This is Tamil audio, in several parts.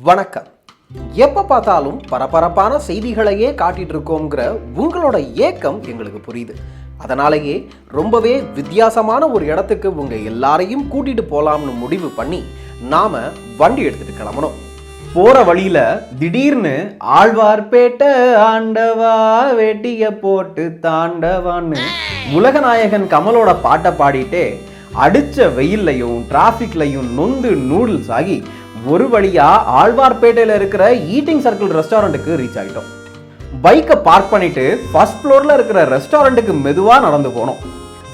வணக்கம். எப்போ பார்த்தாலும் பரபரப்பான செய்திகளையே காட்டிட்டு இருக்கோங்கிற உங்களோட ஏக்கம் எங்களுக்கு புரியுது. அதனாலேயே ரொம்பவே வித்தியாசமான ஒரு இடத்துக்கு உங்க எல்லாரையும் கூட்டிட்டு போலாம்னு முடிவு பண்ணி நாம வண்டி எடுத்துட்டு கிளம்பணும். போற வழியில திடீர்னு ஆழ்வார்பேட்டை ஆண்டவா வேட்டிய போட்டு தாண்டவான்னு உலகநாயகன் கமலோட பாட்டை பாடிட்டே அடிச்ச வெயில்லையும் டிராஃபிக்லையும் நொந்து நூடுல்ஸ் ஆகி ஒரு வழியா ஆழ்வார்பேட்டையில் இருக்கிற ஈட்டிங் சர்க்கிள் ரெஸ்டாரண்ட்டுக்கு ரீச் ஆகிட்டோம். பைக்கை பார்க் பண்ணிட்டு ஃபர்ஸ்ட் ஃப்ளோர்ல இருக்கிற ரெஸ்டாரண்ட்டுக்கு மெதுவா நடந்து போனோம்.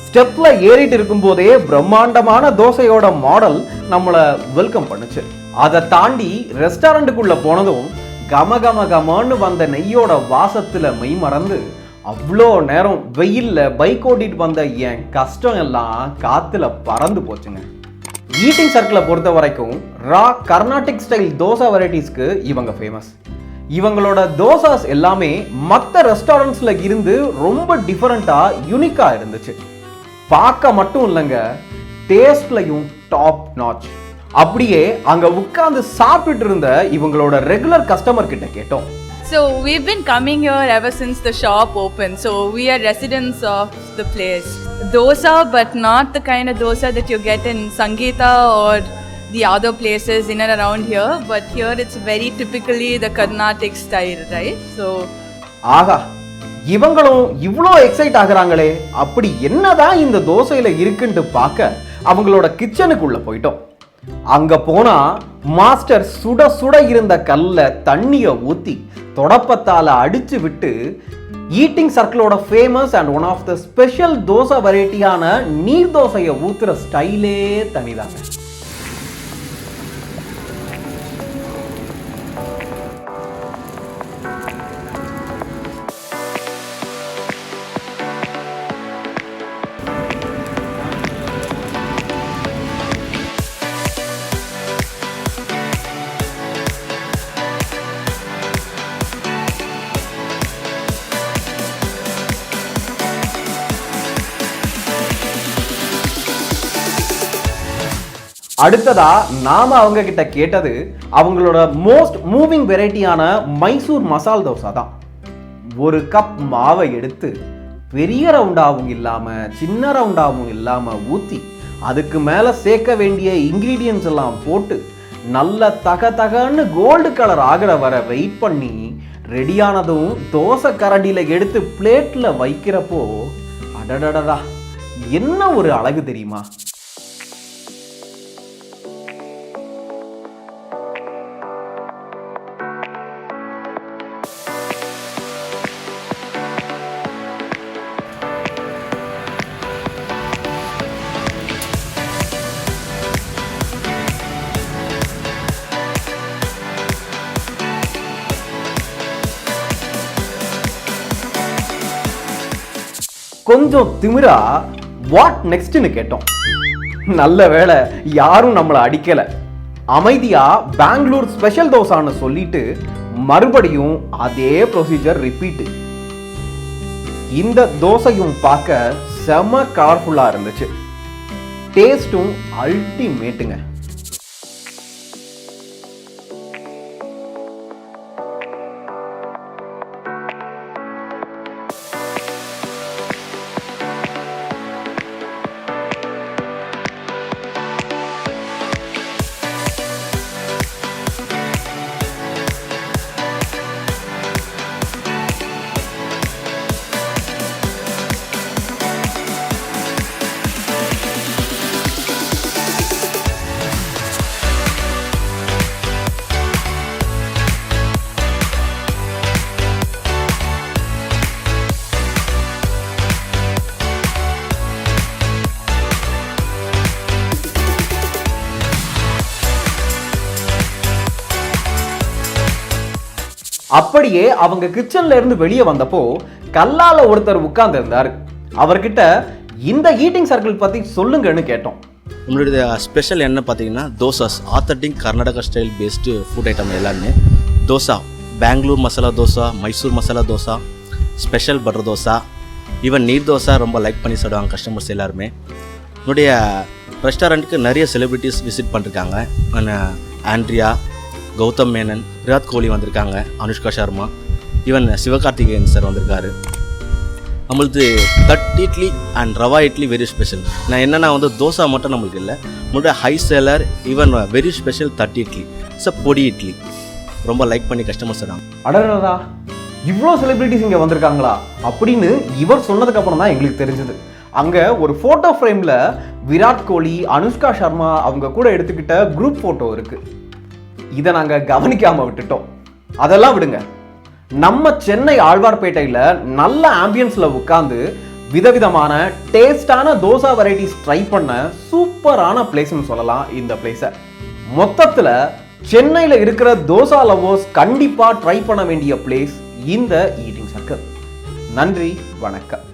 ஸ்டெப்ல ஏறிட்டு இருக்கும் போதே பிரம்மாண்டமான தோசையோட மாடல் நம்மளை வெல்கம் பண்ணுச்சு. அதை தாண்டி ரெஸ்டாரண்ட்டுக்குள்ள போனதும் கம கம கமன்னு வந்த நெய்யோட வாசத்துல மெய் மறந்து அவ்வளோ நேரம் வெயில்ல பைக் ஓட்டிட்டு வந்த என் கஷ்டம் எல்லாம் காத்துல பறந்து போச்சுங்க. ஈட்டிங் சர்க்கிளை பொறுத்த வரைக்கும் ரா கர்நாடிக் ஸ்டைல் தோசை வெரைட்டிஸ்க்கு இவங்க ஃபேமஸ். இவங்களோட தோசாஸ் எல்லாமே மற்ற ரெஸ்டாரண்ட்ஸ்ல இருந்து ரொம்ப டிஃபரெண்டா யூனிக்கா இருந்துச்சு. பார்க்க மட்டும் இல்லைங்க, டேஸ்ட்லையும் டாப் நாச். அப்படியே அங்க உட்கார்ந்து சாப்பிட்டு இருந்த இவங்களோட ரெகுலர் கஸ்டமர் கிட்ட கேட்டோம். So we've been coming here ever since the shop opened. So we are residents of the place. Dosa, but not the kind of dosa that you get in Sangeeta or the other places in and around here. But here it's very typically the Carnatic style, right? So ஆகா, இவங்களும் இவ்வளோ எக்ஸைட் ஆகுறாங்களே, அப்படி என்னதான் இந்த தோசையில இருக்குன்னு பார்க்க அவங்களோட கிச்சனுக்குள்ள போயிட்டோம். அங்க போனா மாஸ்டர் சுட சுட இருந்த கல்ல தண்ணிய ஊத்தி தொடப்பத்தால அடிச்சு விட்டு ஈட்டிங் சர்க்கிளோட famous and one of the special dosa வெரைட்டியான நீர் தோசையை ஊத்துற ஸ்டைலே தனிதாங்க. அடுத்ததா நாம அவங்க கிட்ட கேட்டது அவங்களோட மோஸ்ட் மூவிங் வெரைட்டியான மைசூர் மசால் தோசை தான். ஒரு கப் மாவை எடுத்து பெரிய ரவுண்டாவும் இல்லாம சின்ன ரவுண்டாவும் இல்லாம ஊத்தி அதுக்கு மேல சேர்க்க வேண்டிய இன்கிரீடியன்ஸ் எல்லாம் போட்டு நல்ல தகன்னு கோல்டு கலர் ஆகிற வர வெயிட் பண்ணி ரெடியானதும் தோசை கரண்டியில எடுத்து பிளேட்ல வைக்கிறப்போ அடடடடா, என்ன ஒரு அழகு தெரியுமா? கொஞ்சம் திமிரா வாட் நெக்ஸ்ட்னு கேட்டோம். நல்ல வேளை யாரும் நம்மளை அடிக்கல. அமைதியா பெங்களூர் ஸ்பெஷல் தோசான்னு சொல்லிட்டு மறுபடியும் அதே ப்ரொசீஜர் ரிப்பீட். இந்த தோசையும் பார்க்க செம கலர்ஃபுல்லா இருந்துச்சு. டேஸ்டும் அல்டிமேட்டுங்க. அப்படியே அவங்க கிச்சன்ல இருந்து வெளியே வந்தப்போ கல்லால ஒருத்தர் உட்கார்ந்து இருந்தாரு. அவர்கிட்ட இந்த ஈட்டிங் சர்க்கிள் பத்தி சொல்லுங்கன்னு கேட்டோம். நம்மளுடைய ஸ்பெஷல் என்ன பார்த்தீங்கன்னா dosas, authentic Karnataka style based food item எல்லாமே. Dosa, Bangalore masala dosa, Mysore masala dosa, special butter dosa, even neer dosa ரொம்ப லைக் பண்ணி சாப்பிடுவாங்க கஸ்டமர்ஸ் எல்லாருமே. என்னுடைய ரெஸ்டாரண்ட்டுக்கு நிறைய செலிபிரிட்டிஸ் விசிட் பண்ணிருக்காங்க. ஆண்ட்ரியா, கௌதம் மேனன், விராட் கோலி வந்திருக்காங்க, அனுஷ்கா சர்மா, ஈவன் சிவகார்த்திகேயன் சார் வந்திருக்காரு. நம்மளுக்கு that idli and rava idli very special. நான் என்னென்னா வந்து தோசை மட்டும் நம்மளுக்கு இல்லை, நம்மளுடைய high seller even very special that idli. பொடி இட்லி ரொம்ப லைக் பண்ணி கஸ்டமர்ஸ் தராங்க. அடடா, இவ்வளோ செலிபிரிட்டிஸ் இங்கே வந்திருக்காங்களா அப்படின்னு இவர் சொன்னதுக்கு அப்புறம் தான் எங்களுக்கு தெரிஞ்சது. அங்கே ஒரு ஃபோட்டோ ஃப்ரேமில் விராட் கோலி, அனுஷ்கா சர்மா அவங்க கூட எடுத்துக்கிட்ட குரூப் ஃபோட்டோ இருக்குது. இதை நாங்கள் கவனிக்காமல் விட்டுட்டோம். அதெல்லாம் விடுங்க, நம்ம சென்னை ஆழ்வார்பேட்டையில் நல்ல ஆம்பியன்ஸில் உட்காந்து விதவிதமான டேஸ்டான தோசா வெரைட்டிஸ் ட்ரை பண்ண சூப்பரான பிளேஸ்னு சொல்லலாம் இந்த பிளேஸை. மொத்தத்தில் சென்னையில் இருக்கிற தோசா லவ்வர்ஸ் கண்டிப்பாக ட்ரை பண்ண வேண்டிய பிளேஸ் இந்த ஈட்டிங் சர்க்கிள். நன்றி, வணக்கம்.